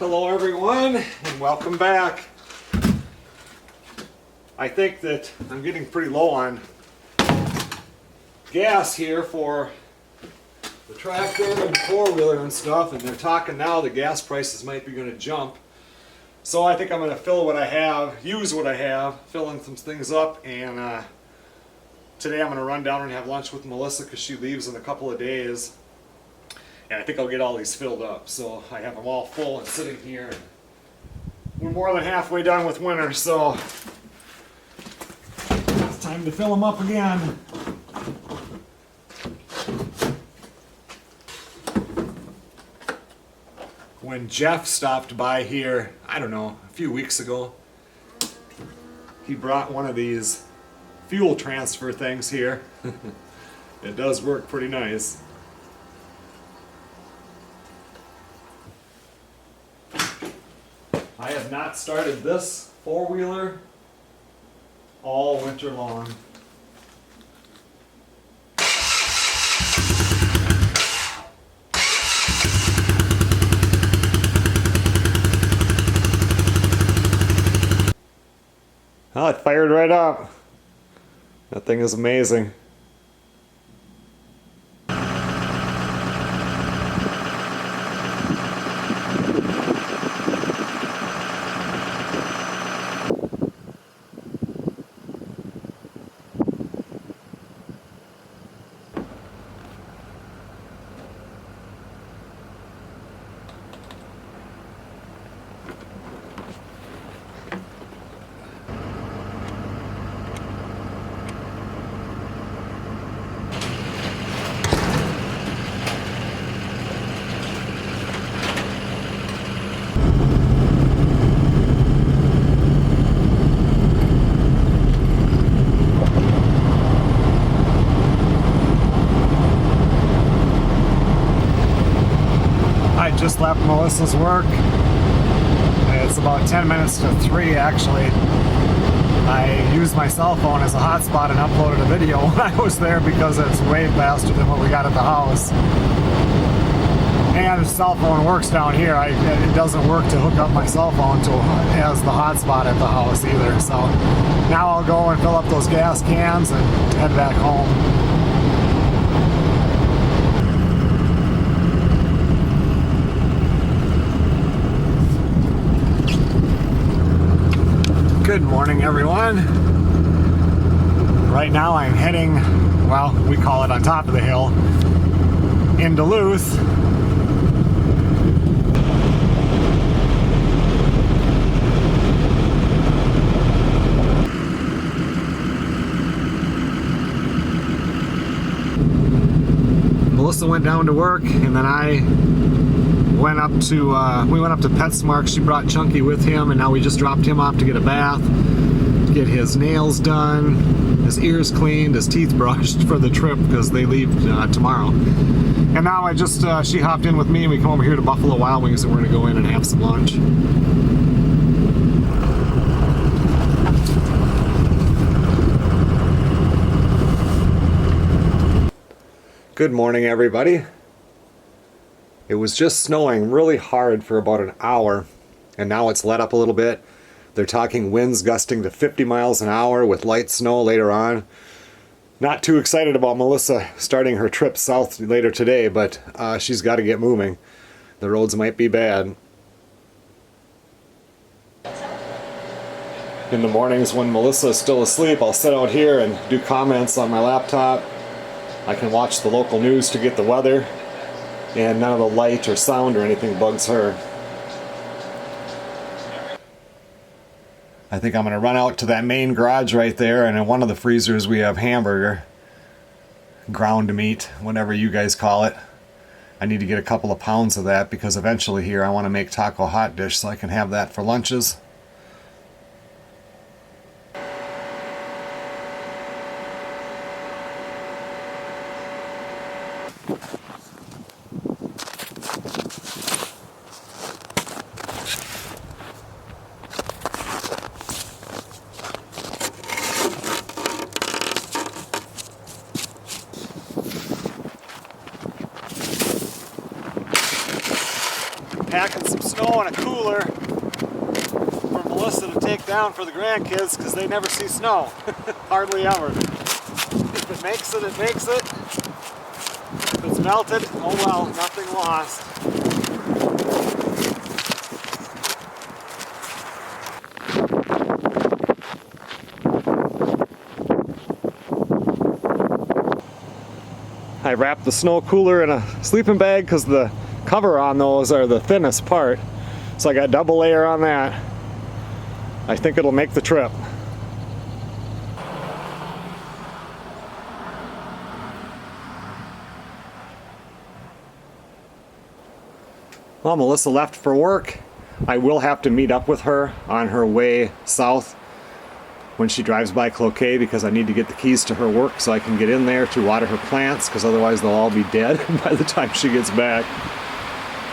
Hello everyone and welcome back. I think that I'm getting pretty low on gas here for the tractor and the four-wheeler and stuff, and they're talking now the gas prices might be going to jump. So I think I'm going to fill what I have, use what I have, filling some things up, and today I'm going to run down and have lunch with Melissa because she leaves in a couple of days. And I think I'll get all these filled up. So I have them all full and sitting here. We're more than halfway done with winter, so it's time to fill them up again. When Jeff stopped by here, I don't know, a few weeks ago, he brought one of these fuel transfer things here. It does work pretty nice. I have not started this four-wheeler all winter long. Oh, it fired right up. That thing is amazing. Just left Melissa's work. It's about 10 minutes to 3 actually. I used my cell phone as a hotspot and uploaded a video when I was there because it's way faster than what we got at the house. And the cell phone works down here. It doesn't work to hook up my cell phone to as the hotspot at the house either. So now I'll go and fill up those gas cans and head back home. Good morning, everyone. Right now I'm heading, well, we call it on top of the hill, in Duluth. Melissa went down to work, and then I went up to PetSmart. She brought Chunky with him, and now we just dropped him off to get a bath, get his nails done, his ears cleaned, his teeth brushed for the trip because they leave tomorrow. And now she hopped in with me, and we come over here to Buffalo Wild Wings, and we're going to go in and have some lunch. Good morning, everybody. It was just snowing really hard for about an hour, and now it's let up a little bit. They're talking winds gusting to 50 miles an hour with light snow later on. Not too excited about Melissa starting her trip south later today, but she's got to get moving. The roads might be bad. In the mornings when Melissa is still asleep, I'll sit out here and do comments on my laptop. I can watch the local news to get the weather, and none of the light or sound or anything bugs her. I think I'm going to run out to that main garage right there, and in one of the freezers we have hamburger, ground meat, whatever you guys call it. I need to get a couple of pounds of that because eventually here I want to make taco hot dish so I can have that for lunches. snow and a cooler for Melissa to take down for the grandkids because they never see snow. Hardly ever. If it makes it, it makes it. If it's melted, oh well, nothing lost. I wrapped the snow cooler in a sleeping bag because the cover on those are the thinnest part. So I got double layer on that. I think it'll make the trip. Well, Melissa left for work. I will have to meet up with her on her way south when she drives by Cloquet because I need to get the keys to her work so I can get in there to water her plants because otherwise they'll all be dead by the time she gets back.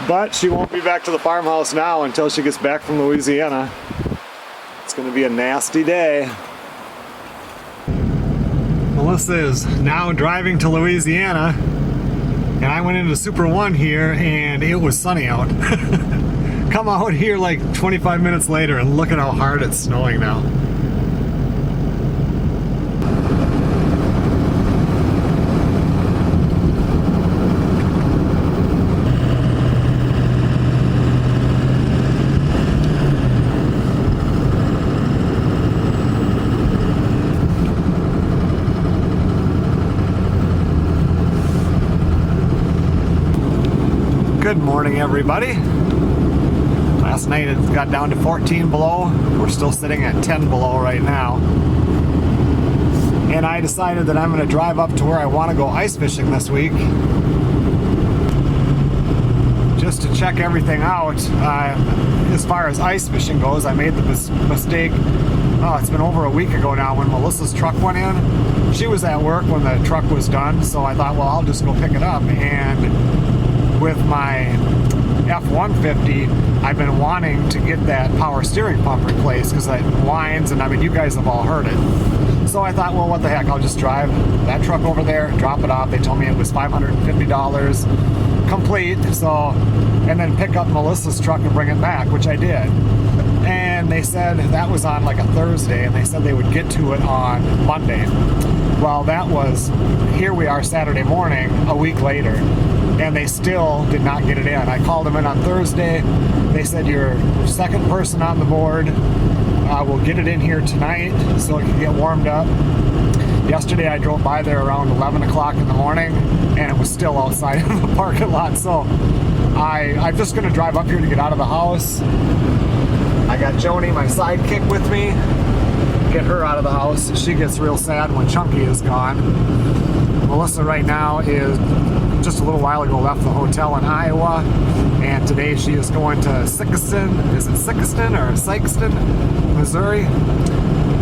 But she won't be back to the farmhouse now until she gets back from Louisiana. It's going to be a nasty day. Melissa is now driving to Louisiana and I went into Super One here and it was sunny out. Come out here like 25 minutes later and look at how hard it's snowing now. Good morning, everybody. Last night it got down to 14 below. We're still sitting at 10 below right now. And I decided that I'm going to drive up to where I want to go ice fishing this week. Just to check everything out. As far as ice fishing goes, I made the mistake, it's been over a week ago now when Melissa's truck went in. She was at work when the truck was done, so I thought, well, I'll just go pick it up. And with my F-150, I've been wanting to get that power steering pump replaced because it whines, and I mean, you guys have all heard it. So I thought, well, what the heck, I'll just drive that truck over there, drop it off. They told me it was $550 complete, so, and then pick up Melissa's truck and bring it back, which I did. And they said that was on like a Thursday, and they said they would get to it on Monday. Well, that was, here we are Saturday morning, a week later, and they still did not get it in. I called them in on Thursday. They said, you're second person on the board. We'll get it in here tonight so it can get warmed up. Yesterday I drove by there around 11 o'clock in the morning and it was still outside of the parking lot. So I'm just going to drive up here to get out of the house. I got Joni, my sidekick, with me. Get her out of the house. She gets real sad when Chunky is gone. Melissa right now is, just a little while ago, left the hotel in Iowa, and today she is going to Sikeston, is it Sikeston or Sikeston, Missouri,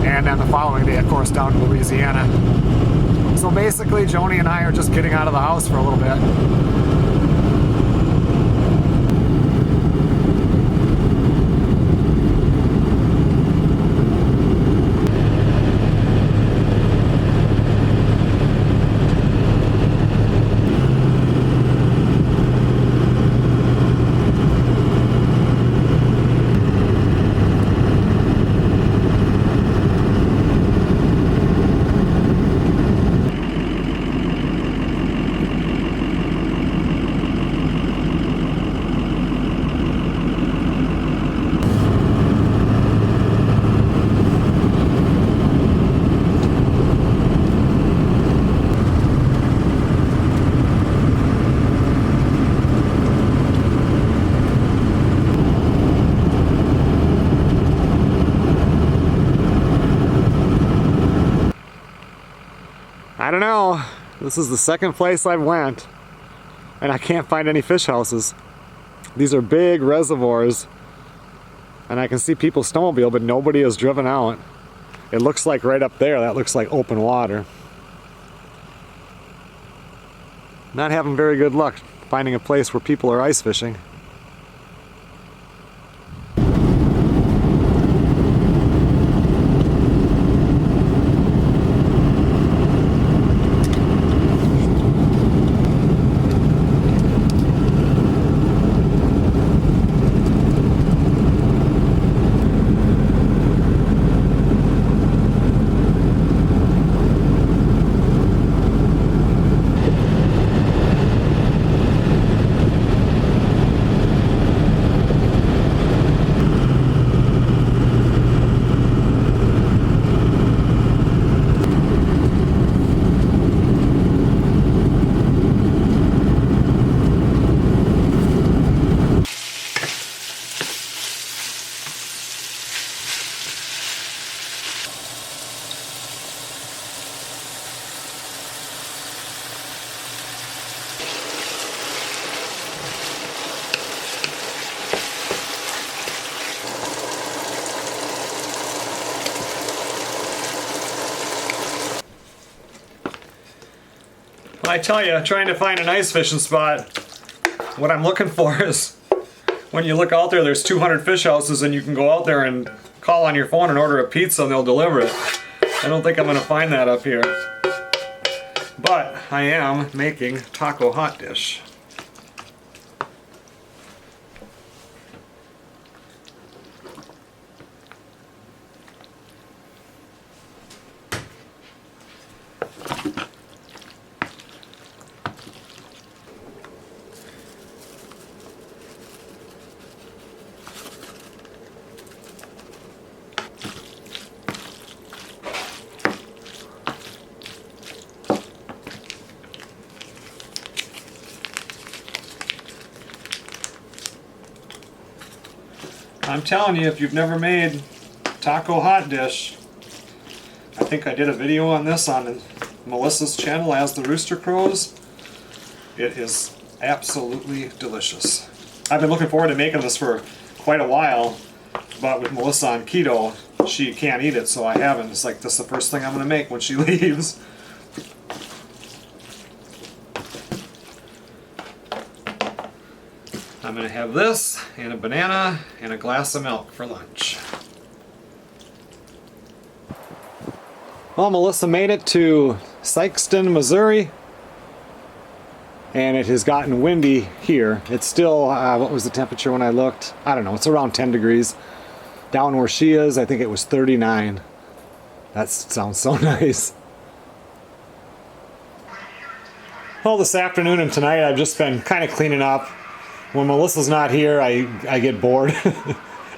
and then the following day, of course, down to Louisiana. So basically, Joni and I are just getting out of the house for a little bit. I don't know, this is the second place I've went and I can't find any fish houses. These are big reservoirs and I can see people snowmobile, but nobody has driven out. It looks like right up there, that looks like open water. Not having very good luck finding a place where people are ice fishing. I tell you, trying to find an ice fishing spot, what I'm looking for is when you look out there, there's 200 fish houses and you can go out there and call on your phone and order a pizza and they'll deliver it. I don't think I'm going to find that up here. But I am making taco hot dish. I'm telling you, if you've never made taco hot dish, I think I did a video on this on Melissa's channel, As the Rooster Crows. It is absolutely delicious. I've been looking forward to making this for quite a while, but with Melissa on keto, she can't eat it, so I haven't. It's like, this is the first thing I'm going to make when she leaves. I'm going to have this, and a banana, and a glass of milk for lunch. Well, Melissa made it to Sikeston, Missouri, and it has gotten windy here. It's still, what was the temperature when I looked? I don't know, it's around 10 degrees. Down where she is, I think it was 39. That sounds so nice. Well, this afternoon and tonight I've just been kind of cleaning up. When Melissa's not here, I get bored.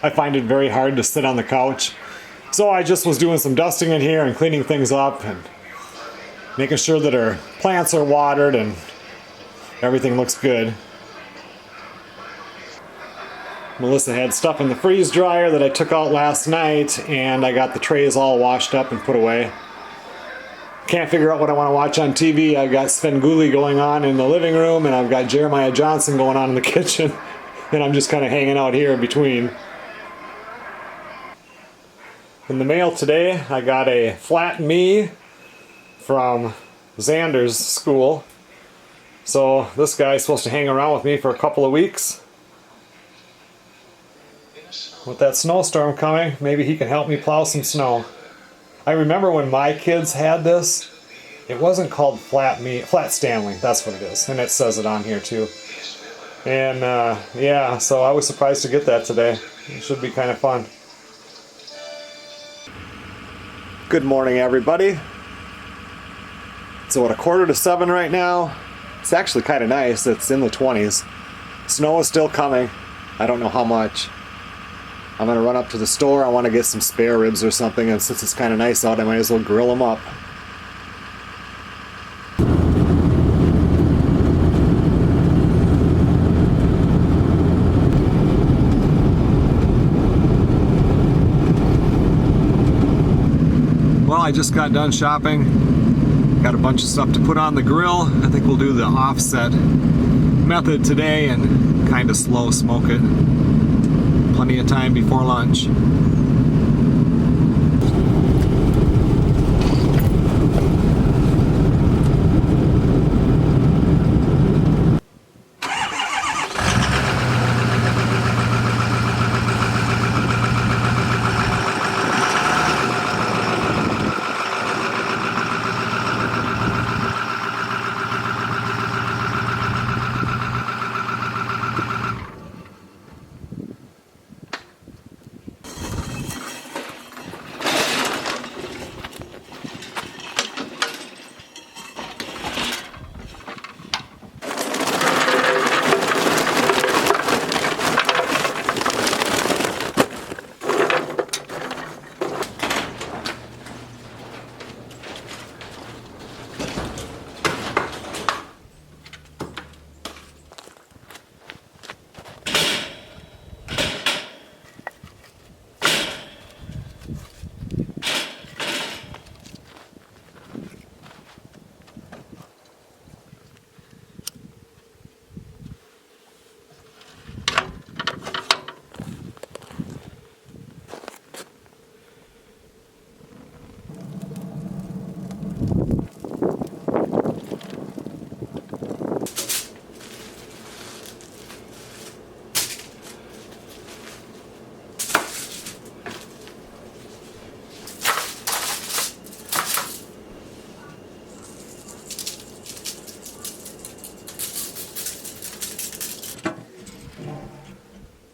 I find it very hard to sit on the couch. So I just was doing some dusting in here and cleaning things up and making sure that her plants are watered and everything looks good. Melissa had stuff in the freeze dryer that I took out last night, and I got the trays all washed up and put away. Can't figure out what I want to watch on TV. I've got Svengoolie going on in the living room, and I've got Jeremiah Johnson going on in the kitchen, and I'm just kind of hanging out here in between. In the mail today, I got a flat me from Xander's school. So this guy's supposed to hang around with me for a couple of weeks. With that snowstorm coming, maybe he can help me plow some snow. I remember when my kids had this, it wasn't called Flat Stanley, that's what it is, and it says it on here too. And yeah, so I was surprised to get that today. It should be kind of fun. Good morning, everybody. So at 6:45 right now. It's actually kind of nice. It's in the 20s. Snow is still coming. I don't know how much. I'm going to run up to the store. I want to get some spare ribs or something, and since it's kind of nice out, I might as well grill them up. Well, I just got done shopping. Got a bunch of stuff to put on the grill. I think we'll do the offset method today and kind of slow smoke it. Plenty of time before lunch.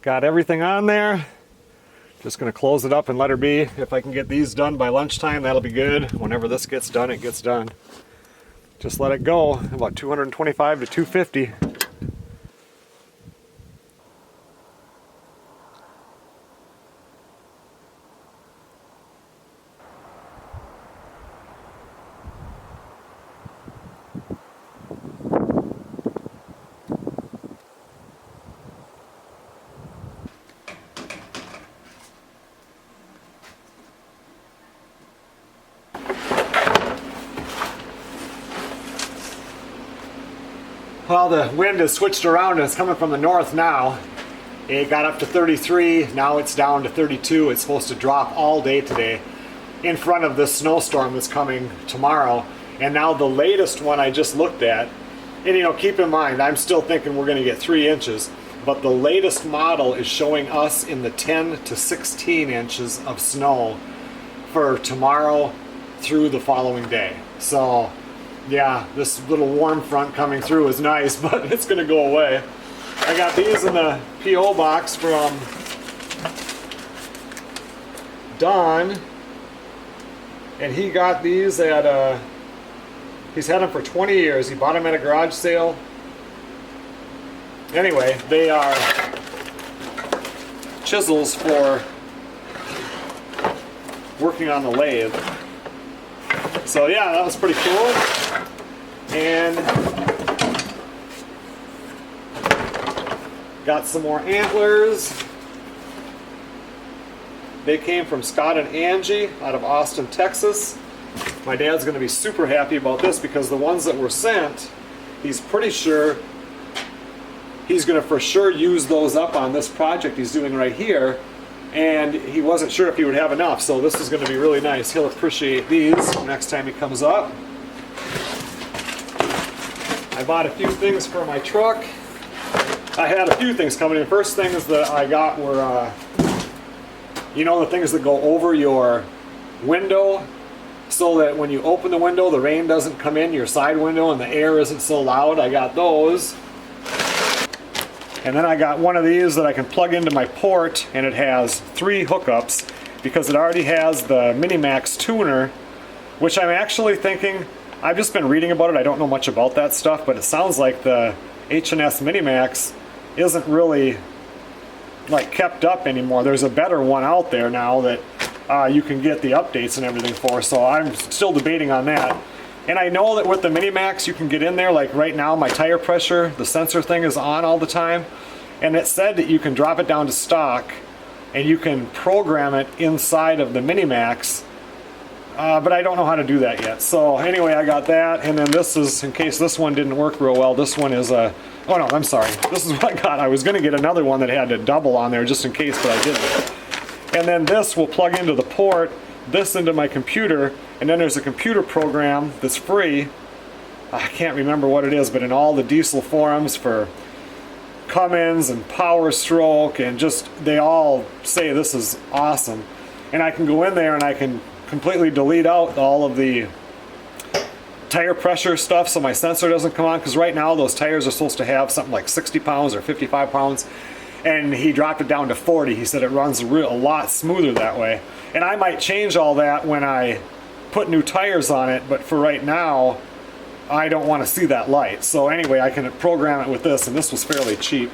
Got everything on there. Just gonna close it up and let her be. If I can get these done by lunchtime, that'll be good. Whenever this gets done, it gets done. Just let it go, about 225 to 250. Well, the wind has switched around and it's coming from the north now. It got up to 33, now it's down to 32. It's supposed to drop all day today in front of this snowstorm that's coming tomorrow. And now the latest one I just looked at, and you know, keep in mind, I'm still thinking we're gonna get 3 inches, but the latest model is showing us in the 10 to 16 inches of snow for tomorrow through the following day. So yeah, this little warm front coming through is nice, but it's gonna go away. I got these in the P.O. box from Don, and he got these at he's had them for 20 years. He bought them at a garage sale. Anyway, they are chisels for working on the lathe. So yeah, that was pretty cool. And got some more antlers. They came from Scott and Angie out of Austin, Texas. My dad's going to be super happy about this because the ones that were sent, he's pretty sure he's going to for sure use those up on this project he's doing right here. And he wasn't sure if he would have enough, so this is going to be really nice. He'll appreciate these next time he comes up. I bought a few things for my truck. I had a few things coming in. First things that I got were, you know, the things that go over your window so that when you open the window, the rain doesn't come in your side window and the air isn't so loud. I got those. And then I got one of these that I can plug into my port, and it has 3 hookups because it already has the Minimax tuner, which I'm actually thinking, I've just been reading about it. I don't know much about that stuff, but it sounds like the H&S Minimax isn't really like kept up anymore. There's a better one out there now that you can get the updates and everything for, so I'm still debating on that. And I know that with the Minimax you can get in there, like right now my tire pressure, the sensor thing is on all the time, and it said that you can drop it down to stock and you can program it inside of the Minimax, but I don't know how to do that yet. So anyway, I got that, and then this is, in case this one didn't work real well, this one is a, oh no, I'm sorry, this is what I got. I was going to get another one that had a double on there just in case, but I didn't. And then this will plug into the port, this into my computer, and then there's a computer program that's free. I can't remember what it is, but in all the diesel forums for Cummins and Power Stroke, and just they all say this is awesome. And I can go in there and I can completely delete out all of the tire pressure stuff so my sensor doesn't come on, because right now those tires are supposed to have something like 60 pounds or 55 pounds, and he dropped it down to 40. He said it runs a lot smoother that way. And I might change all that when I put new tires on it, but for right now I don't want to see that light. So anyway, I can program it with this, and this was fairly cheap.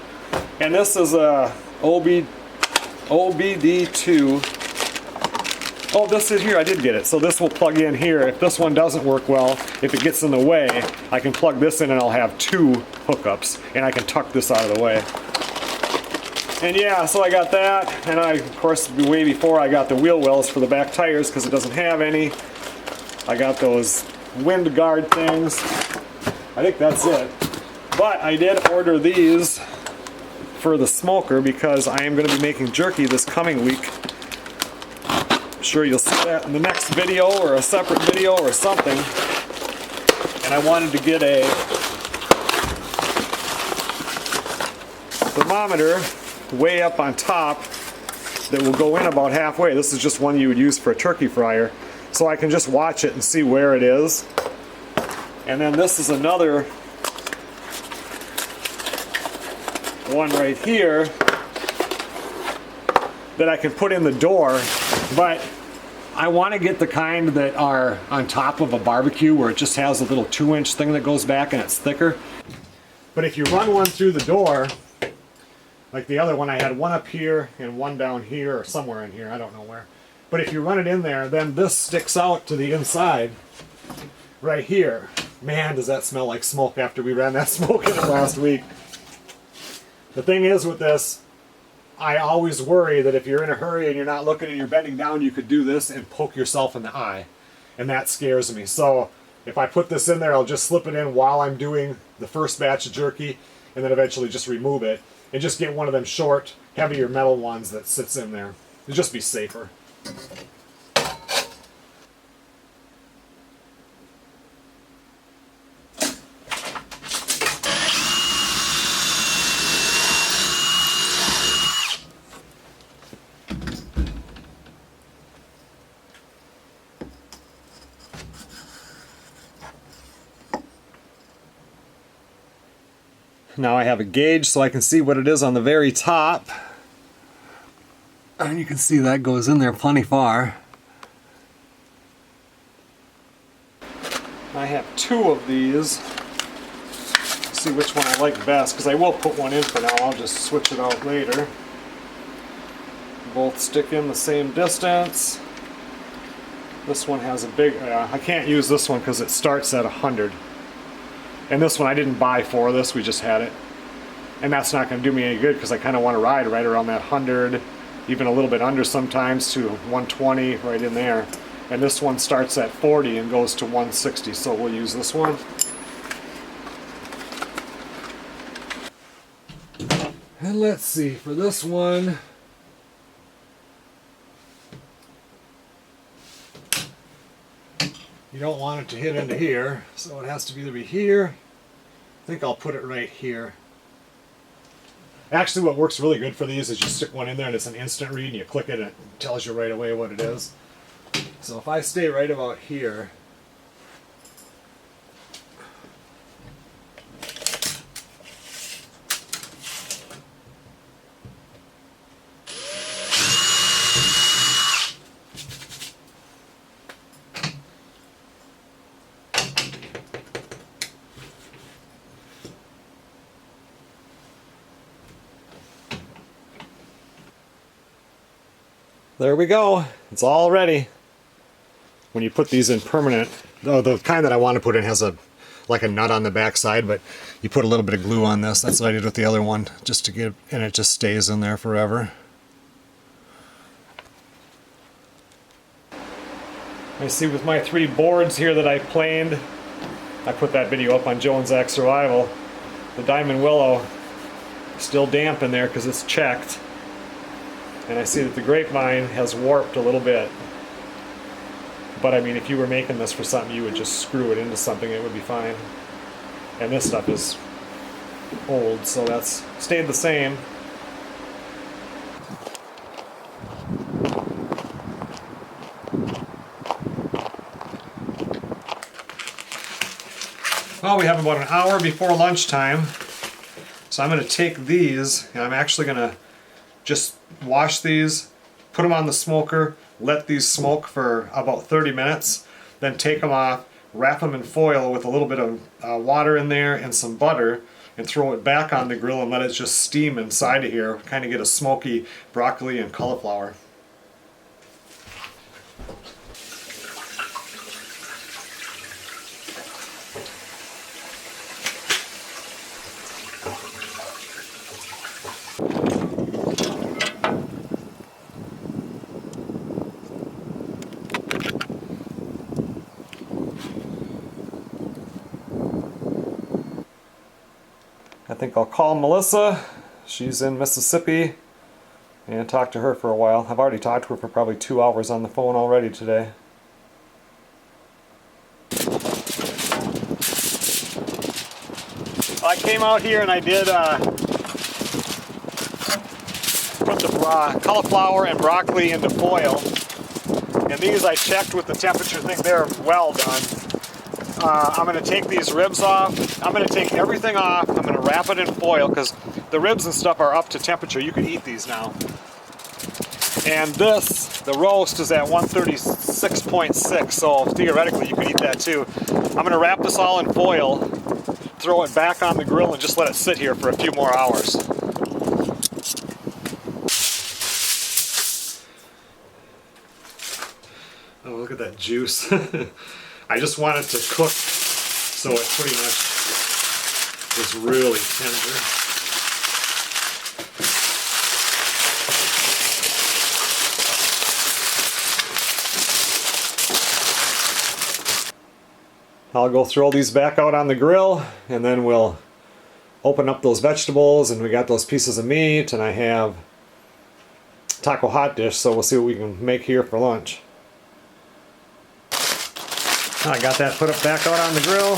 And this is a OBD2. Oh, this is here, I did get it. So this will plug in here. If this one doesn't work well, if it gets in the way, I can plug this in and I'll have 2 hookups, and I can tuck this out of the way. And yeah, so I got that, and I, of course, way before I got the wheel wells for the back tires because it doesn't have any. I got those wind guard things. I think that's it. But I did order these for the smoker because I am going to be making jerky this coming week. I'm sure you'll see that in the next video or a separate video or something. And I wanted to get a thermometer way up on top that will go in about halfway. This is just one you would use for a turkey fryer, so I can just watch it and see where it is. And then this is another one right here that I can put in the door, but I want to get the kind that are on top of a barbecue where it just has a little 2-inch thing that goes back and it's thicker. But if you run one through the door, like the other one, I had one up here and one down here or somewhere in here, I don't know where. But if you run it in there, then this sticks out to the inside right here. Man, does that smell like smoke after we ran that smoke in it last week. The thing is with this, I always worry that if you're in a hurry and you're not looking and you're bending down, you could do this and poke yourself in the eye. And that scares me. So if I put this in there, I'll just slip it in while I'm doing the first batch of jerky and then eventually just remove it and just get one of them short, heavier metal ones that sits in there. It'll just be safer. Now I have a gauge so I can see what it is on the very top. And you can see that goes in there plenty far. I have 2 of these. Let's see which one I like best, because I will put one in for now. I'll just switch it out later. Both stick in the same distance. This one has a big, I can't use this one because it starts at 100. And this one I didn't buy for this, we just had it. And that's not going to do me any good because I kind of want to ride right around that 100, even a little bit under sometimes to 120, right in there. And this one starts at 40 and goes to 160, so we'll use this one. And let's see, for this one, you don't want it to hit into here, so it has to either be here. I think I'll put it right here. Actually, what works really good for these is you stick one in there and it's an instant read and you click it and it tells you right away what it is. So if I stay right about here, there we go. It's all ready. When you put these in permanent, oh, the kind that I want to put in has like a nut on the back side, but you put a little bit of glue on this. That's what I did with the other one, just to get, and it just stays in there forever. I see with my 3 boards here that I planed, I put that video up on Joe and Zach Survival. The Diamond Willow still damp in there because it's checked. And I see that the grapevine has warped a little bit. But I mean, if you were making this for something, you would just screw it into something, it would be fine. And this stuff is old, so that's stayed the same. Well, we have about an hour before lunchtime. So I'm going to take these, and I'm actually going to just wash these, put them on the smoker, let these smoke for about 30 minutes, then take them off, wrap them in foil with a little bit of water in there and some butter, and throw it back on the grill and let it just steam inside of here, kind of get a smoky broccoli and cauliflower. I think I'll call Melissa. She's in Mississippi, and talk to her for a while. I've already talked to her for probably 2 hours on the phone already today. I came out here and I did put the cauliflower and broccoli into foil, and these I checked with the temperature. I think they're well done. I'm going to take these ribs off. I'm going to take everything off. I'm going to wrap it in foil because the ribs and stuff are up to temperature. You can eat these now. And this, the roast, is at 136.6, so theoretically you could eat that too. I'm gonna wrap this all in foil, throw it back on the grill, and just let it sit here for a few more hours. Oh, look at that juice. I just want it to cook so it pretty much is really tender. I'll go throw these back out on the grill, and then we'll open up those vegetables, and we got those pieces of meat, and I have taco hot dish, so we'll see what we can make here for lunch. I got that put up back out on the grill.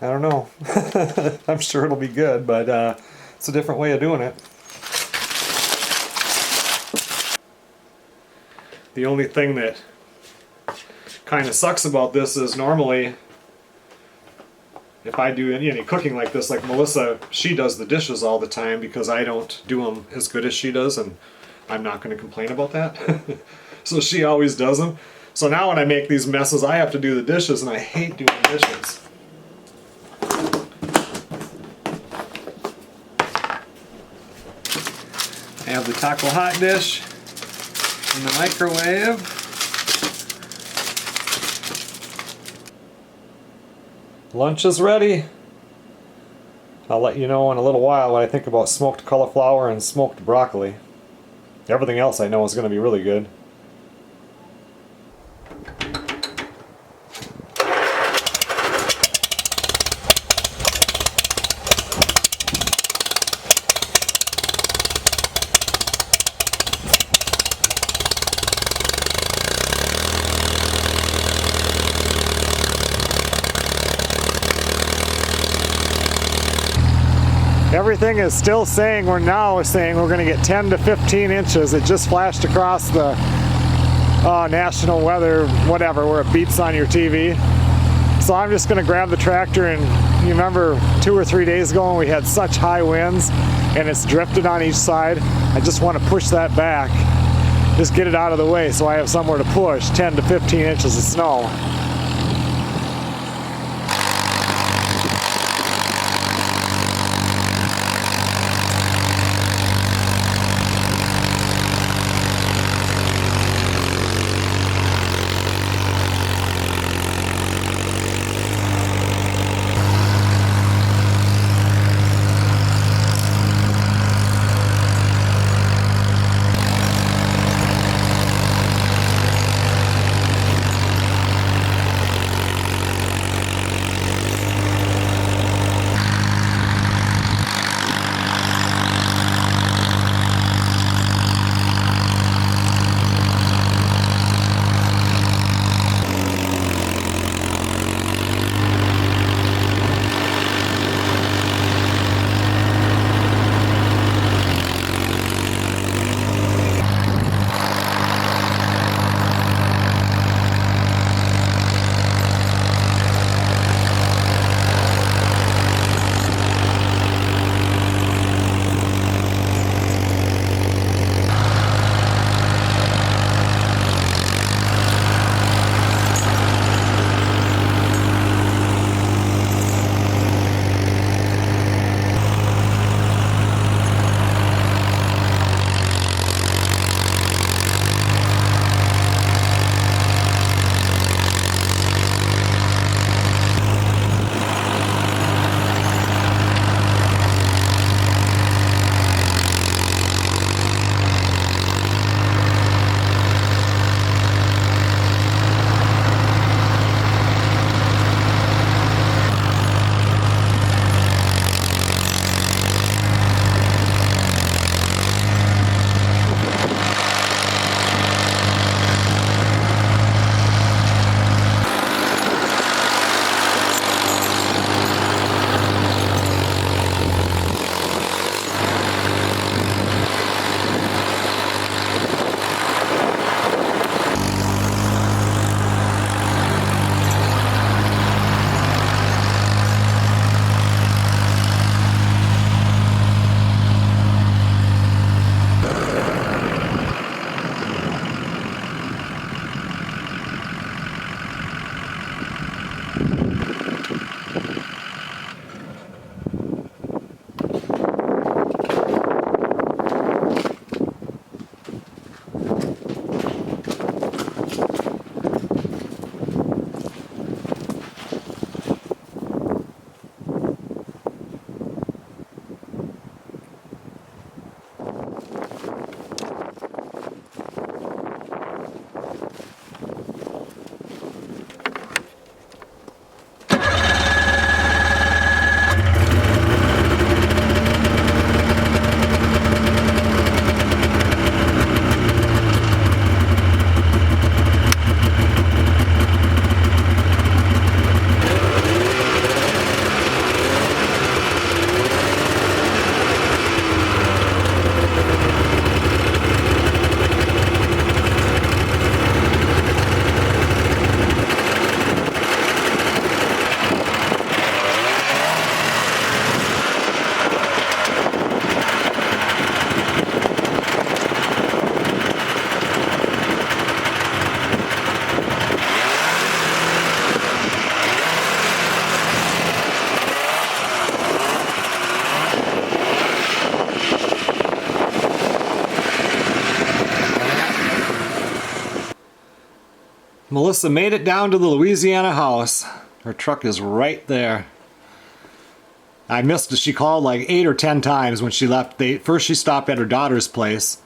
I don't know. I'm sure it'll be good, but it's a different way of doing it. The only thing that kind of sucks about this is normally if I do any cooking like this, like Melissa, she does the dishes all the time because I don't do them as good as she does, and I'm not going to complain about that. So she always does them. So now when I make these messes, I have to do the dishes, and I hate doing dishes. I have the taco hot dish in the microwave. Lunch is ready. I'll let you know in a little while what I think about smoked cauliflower and smoked broccoli. Everything else I know is going to be really good. Everything is still saying we're going to get 10 to 15 inches. It just flashed across the national weather, whatever, where it beeps on your TV. So I'm just going to grab the tractor, and you remember 2 or 3 days ago when we had such high winds and it's drifted on each side? I just want to push that back, just get it out of the way so I have somewhere to push 10 to 15 inches of snow. Melissa made it down to the Louisiana house. Her truck is right there. I missed it. She called like 8 or 10 times when she left. First she stopped at her daughter's place.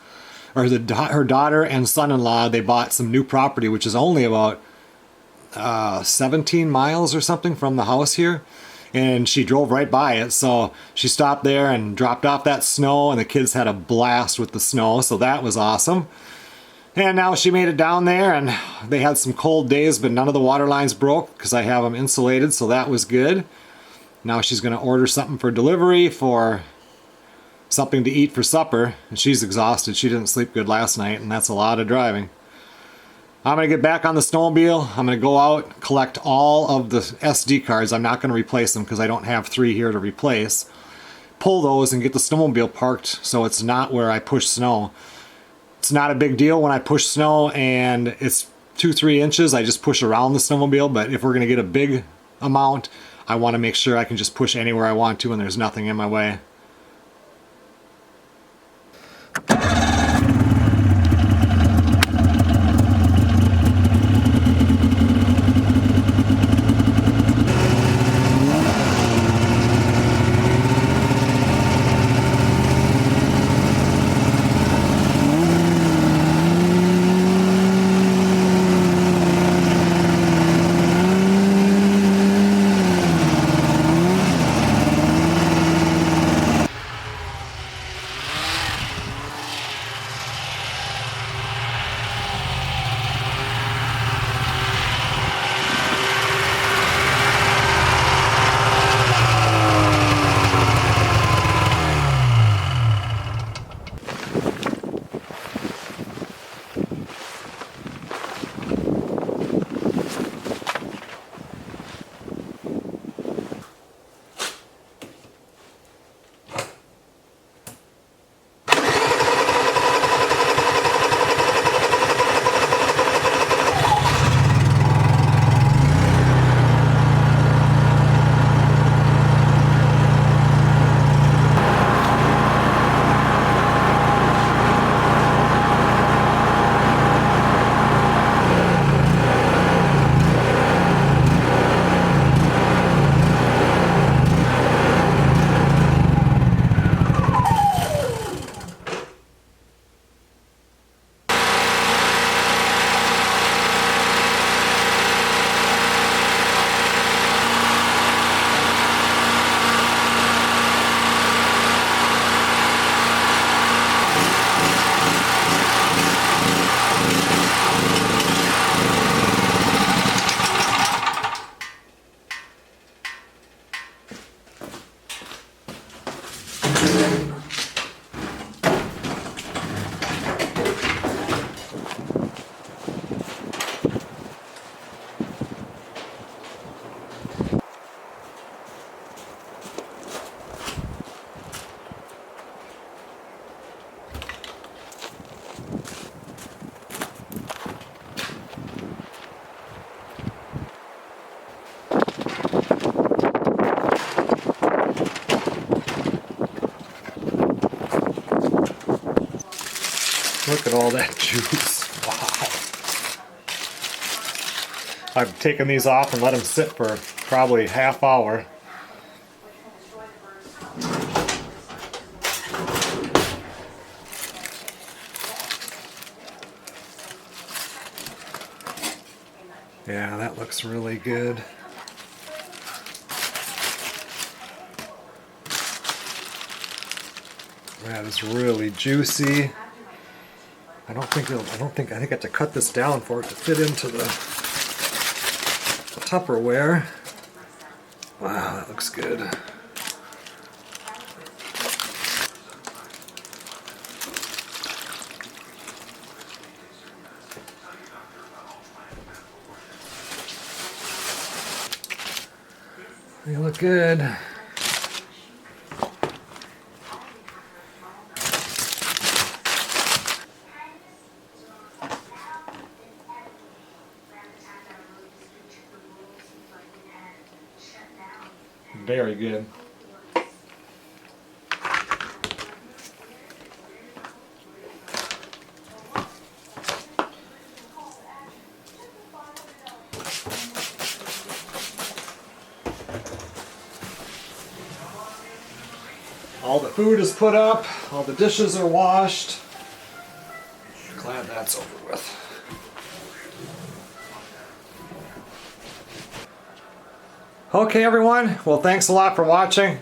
Or her daughter and son-in-law, they bought some new property, which is only about 17 miles or something from the house here. And she drove right by it, so she stopped there and dropped off that snow, and the kids had a blast with the snow, so that was awesome. And now she made it down there, and they had some cold days, but none of the water lines broke because I have them insulated, so that was good. Now she's going to order something for delivery, for something to eat for supper, and she's exhausted. She didn't sleep good last night, and that's a lot of driving. I'm going to get back on the snowmobile. I'm going to go out, collect all of the SD cards. I'm not going to replace them because I don't have 3 here to replace. Pull those and get the snowmobile parked so it's not where I push snow. It's not a big deal when I push snow and it's 2-3 inches. I just push around the snowmobile, but if we're going to get a big amount, I want to make sure I can just push anywhere I want to and there's nothing in my way. Look at all that juice. Wow. I've taken these off and let them sit for probably half hour. Yeah, that looks really good. That is really juicy. I think I have to cut this down for it to fit into the Tupperware. Wow, that looks good. They look good. Very good. All the food is put up, all the dishes are washed. Glad that's over with. Okay everyone, well thanks a lot for watching.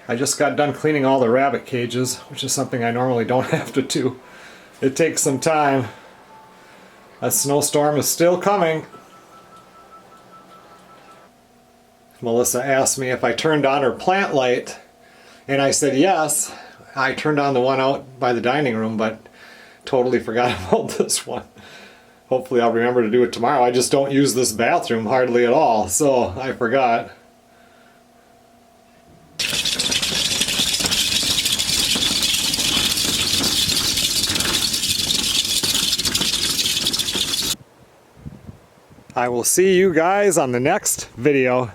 I just got done cleaning all the rabbit cages, which is something I normally don't have to do. It takes some time. A snowstorm is still coming. Melissa asked me if I turned on her plant light, and I said yes. I turned on the one out by the dining room, but totally forgot about this one. Hopefully I'll remember to do it tomorrow. I just don't use this bathroom hardly at all, so I forgot. I will see you guys on the next video.